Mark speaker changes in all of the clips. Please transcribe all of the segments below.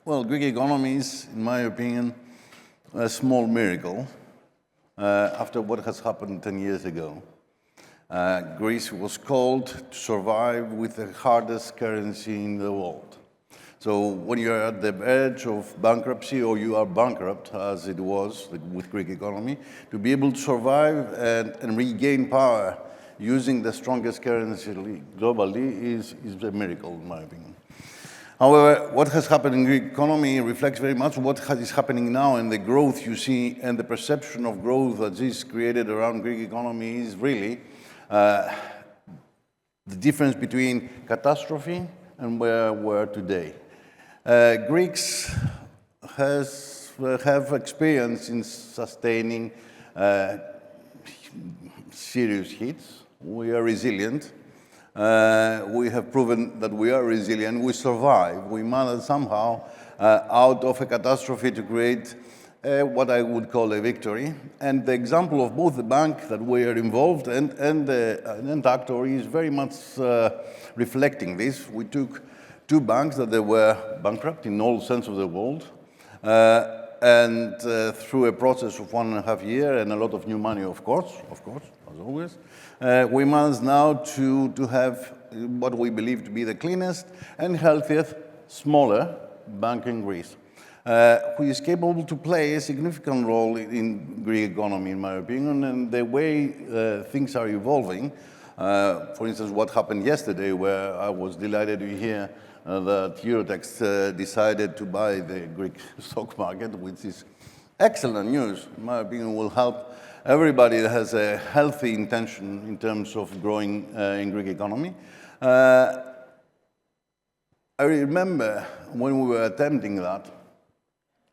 Speaker 1: Well, Greek economy is, in my opinion, a small miracle after what has happened 10 years ago. Greece was called to survive with the hardest currency in the world. So when you're at the edge of bankruptcy, or you are bankrupt, as it was with Greek economy, to be able to survive and regain power using the strongest currency globally is a miracle, in my opinion. However, what has happened in Greek economy reflects very much what is happening now, and the growth you see and the perception of growth that is created around Greek economy is really the difference between catastrophe and where we're today. Greeks have experience in sustaining serious hits. We are resilient. We have proven that we are resilient. We survive. We manage somehow out of a catastrophe to create what I would call a victory. And the example of both the bank that we are involved and AKTOR is very much reflecting this. We took two banks that they were bankrupt in all sense of the world, and through a process of 1.5 years and a lot of new money, of course, as always, we managed now to have what we believe to be the cleanest and healthiest, smaller bank in Greece, who is capable to play a significant role in Greek economy, in my opinion, and the way things are evolving. For instance, what happened yesterday, where I was delighted to hear that Eurotex decided to buy the Greek stock market, which is excellent news. In my opinion, will help everybody that has a healthy intention in terms of growing in Greek economy. I remember when we were attempting that,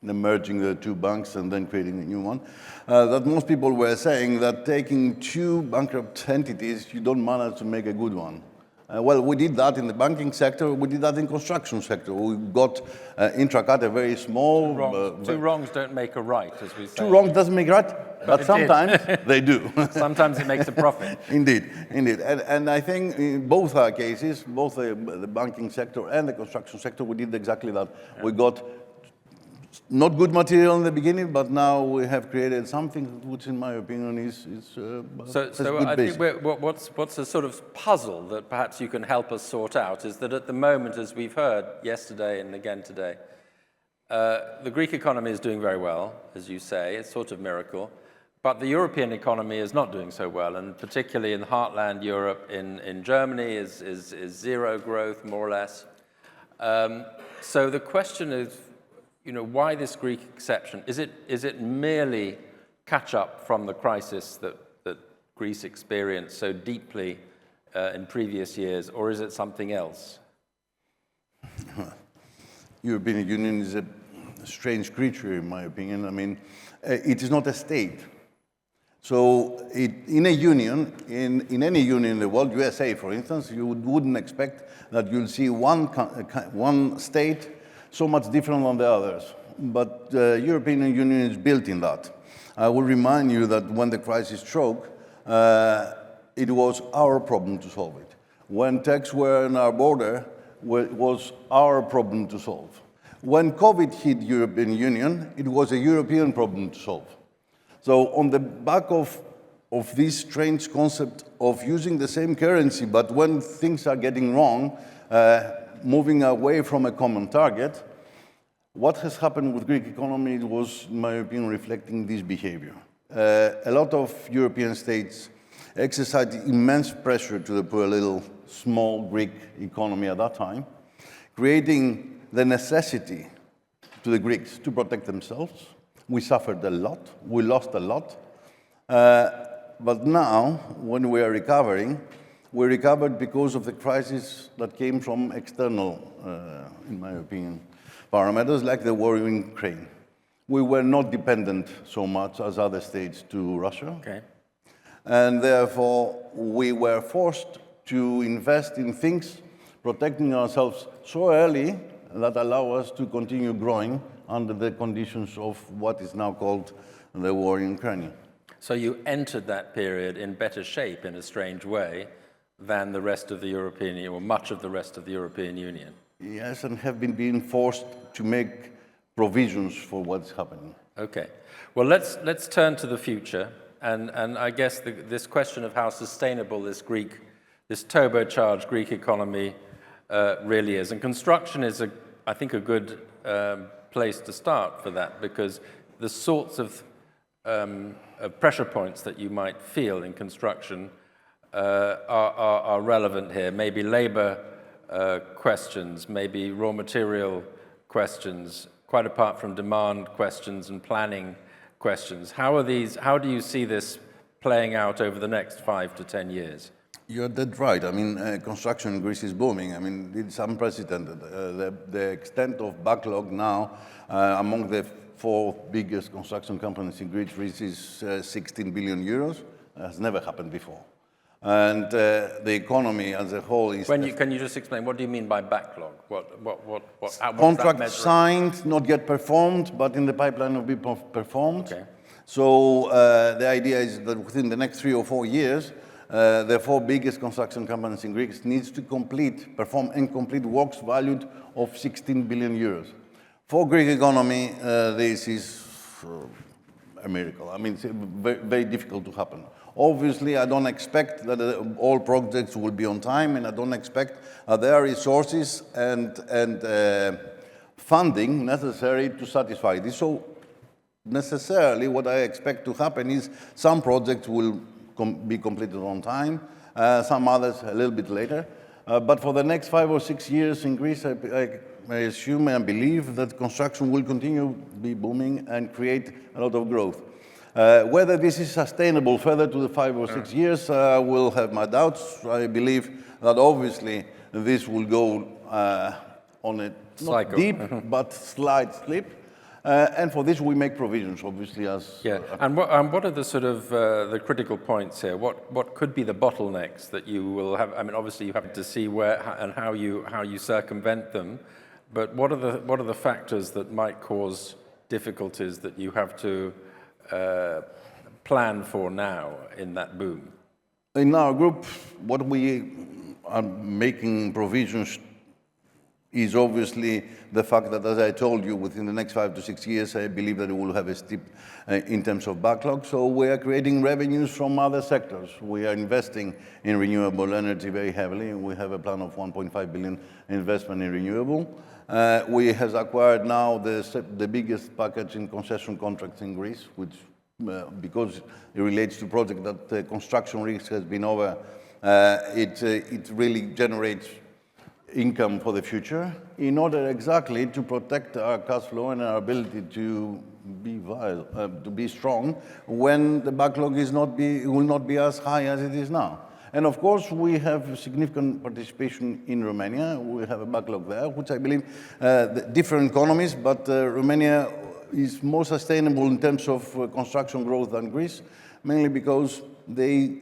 Speaker 1: merging the two banks and then creating a new one, that most people were saying that taking two bankrupt entities, you don't manage to make a good one. Well, we did that in the banking sector. We did that in construction sector. We got Intracat, a very small...
Speaker 2: Two wrongs don't make a right, as we say.
Speaker 1: Two wrongs doesn't make right, but sometimes they do.
Speaker 2: Sometimes it makes a profit.
Speaker 1: Indeed. And I think in both our cases, both the banking sector and the construction sector, we did exactly that. Yeah. We got not good material in the beginning, but now we have created something which, in my opinion, is
Speaker 2: so I think what's a sort of puzzle that perhaps you can help us sort out is that at the moment, as we've heard yesterday and again today, the Greek economy is doing very well, as you say. It's sort of miracle. But the European economy is not doing so well, and particularly in heartland Europe, in Germany, is zero growth, more or less. So the question is, why this Greek exception? Is it merely catch up from the crisis that Greece experienced so deeply in previous years, or is it something else?
Speaker 1: European Union is a strange creature, in my opinion. I mean, it is not a state. So in a union, in any union in the world, USA, for instance, you wouldn't expect that you'll see one state so much different than the others. But the European Union is built in that. I will remind you that when the crisis struck, it was our problem to solve it. When tax were on our border, it was our problem to solve. When COVID hit European Union, it was a European problem to solve. So on the back of this strange concept of using the same currency, but when things are getting wrong, moving away from a common target, what has happened with Greek economy was, in my opinion, reflecting this behavior. A lot of European states exercised immense pressure to put a little small Greek economy at that time, creating the necessity to the Greeks to protect themselves. We suffered a lot. We lost a lot. But now, when we are recovering, we recovered because of the crisis that came from external, in my opinion, parameters like the war in Ukraine. We were not dependent so much as other states to Russia.
Speaker 2: Okay.
Speaker 1: And therefore, we were forced to invest in things, protecting ourselves so early that allow us to continue growing under the conditions of what is now called the war in Ukraine.
Speaker 2: So you entered that period in better shape, in a strange way, than the rest of the European Union, or much of the rest of the European Union.
Speaker 1: Yes, and have been being forced to make provisions for what's happening.
Speaker 2: Okay. Well, let's turn to the future, and I guess this question of how sustainable this turbocharged Greek economy really is. And construction is, I think, a good place to start for that, because the sorts of pressure points that you might feel in construction are relevant here. Maybe labor questions, maybe raw material questions, quite apart from demand questions and planning questions. How do you see this playing out over the next 5 to 10 years?
Speaker 1: You're dead right. I mean, construction in Greece is booming. I mean, it's unprecedented. The extent of backlog now among the 4 biggest construction companies in Greece reaches 16 billion euros. Has never happened before. And the economy as a whole is...
Speaker 2: Can you just explain, what do you mean by backlog?
Speaker 1: Contracts signed, not yet performed, but in the pipeline of being performed.
Speaker 2: Okay.
Speaker 1: So the idea is that within the next 3 or 4 years, the 4 biggest construction companies in Greece needs to perform and complete works valued of 16 billion euros. For Greek economy, this is a miracle. I mean, it's very, very difficult to happen. Obviously, I don't expect that all projects will be on time, and I don't expect there are resources and funding necessary to satisfy this. So necessarily, what I expect to happen is some projects will be completed on time, some others a little bit later. But for the next 5 or 6 years in Greece, I assume and believe that construction will continue to be booming and create a lot of growth. Whether this is sustainable further to the 5 or 6 years, will have my doubts. I believe that obviously this will go on a not deep but slight slip. And for this, we make provisions, obviously, as...
Speaker 2: Yeah, and what are the sort of the critical points here? What could be the bottlenecks that you will have? I mean, obviously, you have to see where and how you circumvent them, but what are the factors that might cause difficulties that you have to plan for now in that boom?
Speaker 1: In our group, what we are making provisions is obviously the fact that, as I told you, within the next 5 to 6 years, I believe that it will have a steep in terms of backlog. So we are creating revenues from other sectors. We are investing in renewable energy very heavily. We have a plan of 1.5 billion investment in renewable. We have acquired now the biggest package in concession contracts in Greece, which, because it relates to projects that the construction risk has been over, it really generates income for the future in order exactly to protect our cash flow and our ability to be strong when the backlog will not be as high as it is now. And of course, we have significant participation in Romania. We have a backlog there, which I believe different economies, but Romania is more sustainable in terms of construction growth than Greece, mainly because they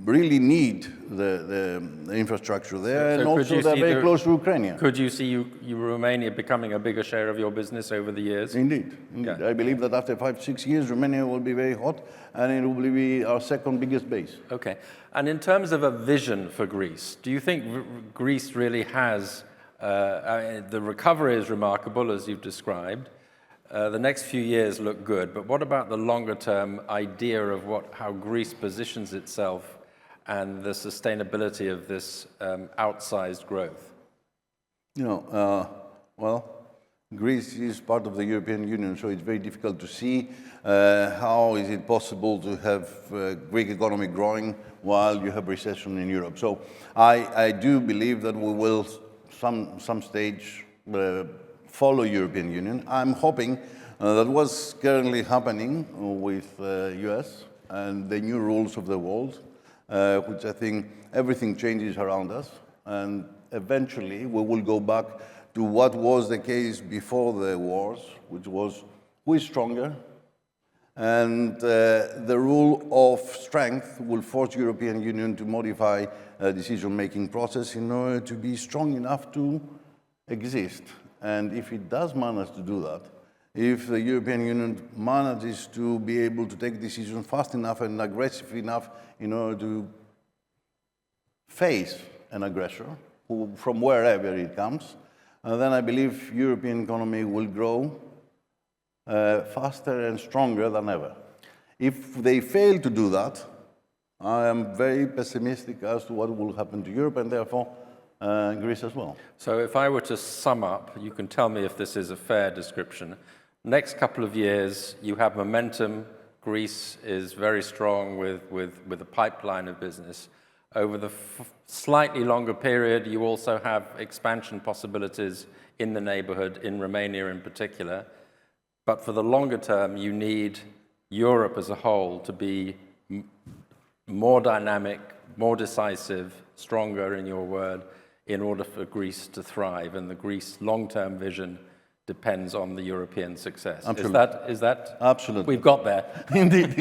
Speaker 1: really need the infrastructure there, and also they're very close to Ukraine.
Speaker 2: Could you see Romania becoming a bigger share of your business over the years?
Speaker 1: Indeed. Yeah. I believe that after 5, 6 years, Romania will be very hot, and it will be our second biggest base.
Speaker 2: Okay. And in terms of a vision for Greece, do you think Greece really has, the recovery is remarkable, as you've described. The next few years look good, but what about the longer-term idea of how Greece positions itself and the sustainability of this outsized growth?
Speaker 1: Well, Greece is part of the European Union, so it's very difficult to see how is it possible to have Greek economy growing while you have recession in Europe. So I do believe that we will some stage follow European Union. I'm hoping that what's currently happening with US and the new rules of the world, which I think everything changes around us, and eventually we will go back to what was the case before the wars, which was who is stronger, and the rule of strength will force European Union to modify a decision-making process in order to be strong enough to exist. And if it does manage to do that, if the European Union manages to be able to take decisions fast enough and aggressive enough in order to face an aggressor, from wherever it comes, then I believe European economy will grow faster and stronger than ever. If they fail to do that, I am very pessimistic as to what will happen to Europe and therefore Greece as well.
Speaker 2: So if I were to sum up, you can tell me if this is a fair description. Next couple of years, you have momentum. Greece is very strong with a pipeline of business. Over the slightly longer period, you also have expansion possibilities in the neighborhood, in Romania in particular. But for the longer term, you need Europe as a whole to be more dynamic, more decisive, stronger in your word, in order for Greece to thrive. And the Greece long-term vision depends on the European success.
Speaker 1: Absolutely.
Speaker 2: Is that?
Speaker 1: Absolutely.
Speaker 2: We've got there.
Speaker 1: Indeed.